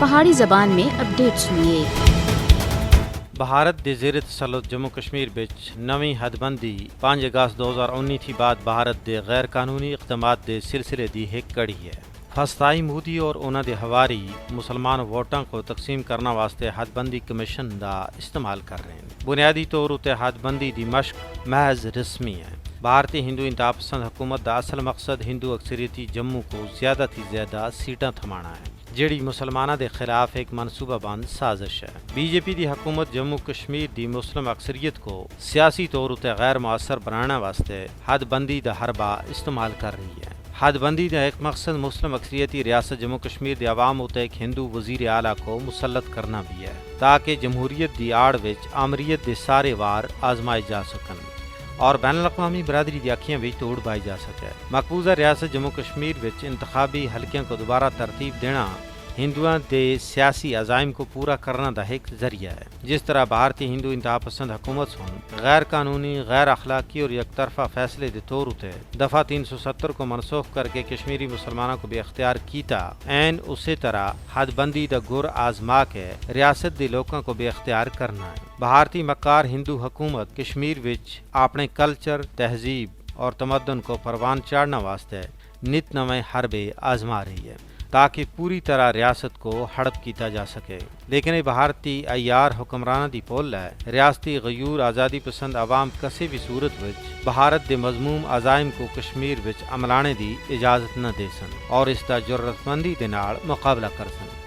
پہاڑی زبان میں اپڈیٹ سنیے۔ بھارت دے زیر تسلط جموں کشمیر وچ نویں حد بندی 5 اگست 2019 تھی بعد بھارت دے غیر قانونی اقدامات دے سلسلے دی ایک کڑی ہے۔ فسطائی مودی اور انہاں دے ہواری مسلمان ووٹاں کو تقسیم کرنا واسطے حد بندی کمیشن دا استعمال کر رہے ہیں۔ بنیادی طور تے حد بندی دی مشق محض رسمی ہے۔ بھارتی ہندو انتہا پسند حکومت دا اصل مقصد ہندو اکثریتی جموں کو زیادہ تھی زیادہ سیٹاں تھمانا ہے، جیڑی مسلمانہ دے خلاف ایک منصوبہ بند سازش ہے۔ بی جے پی دی حکومت جموں کشمیر دی مسلم اکثریت کو سیاسی طور تے غیر مؤثر بنانا واسطے حد بندی دا حربہ استعمال کر رہی ہے۔ حد بندی دا ایک مقصد مسلم اکثریتی ریاست جموں کشمیر دے عوام تے ایک ہندو وزیر اعلیٰ کو مسلط کرنا بھی ہے، تاکہ جمہوریت دی آڑ وچ آمریت دے سارے وار آزمائے جا سکن اور بین الاقوامی برادری دی اکھیاں وچ توڑ پائی جا سکے۔ مقبوضہ ریاست جموں کشمیر وچ انتخابی حلقیاں کو دوبارہ ترتیب دینا ہندوؤں دے سیاسی عزائم کو پورا کرنا دا ایک ذریعہ ہے۔ جس طرح بھارتی ہندو انتہا پسند حکومت سن غیر قانونی، غیر اخلاقی اور یک طرفہ فیصلے دے طور تے دفعہ 370 کو منسوخ کر کے کشمیری مسلمانوں کو بے اختیار کیتا، این اسی طرح حد بندی دا گر آزما کے ریاست دے لوگوں کو بے اختیار کرنا ہے۔ بھارتی مکار ہندو حکومت کشمیر وچ اپنے کلچر، تہذیب اور تمدن کو پروان چاڑنا واسطے نت نویں حربے آزما رہی ہے، تاکہ پوری طرح ریاست کو ہڑپ کیتا جا سکے۔ لیکن یہ بھارتی ایار حکمرانہ دی پول ہے، ریاستی غیور آزادی پسند عوام کسی بھی صورت وچ بھارت دے مضموم عزائم کو کشمیر وچ عملانے دی اجازت نہ دے سن اور اس دا جرأت مندی دے نال مقابلہ کر سن۔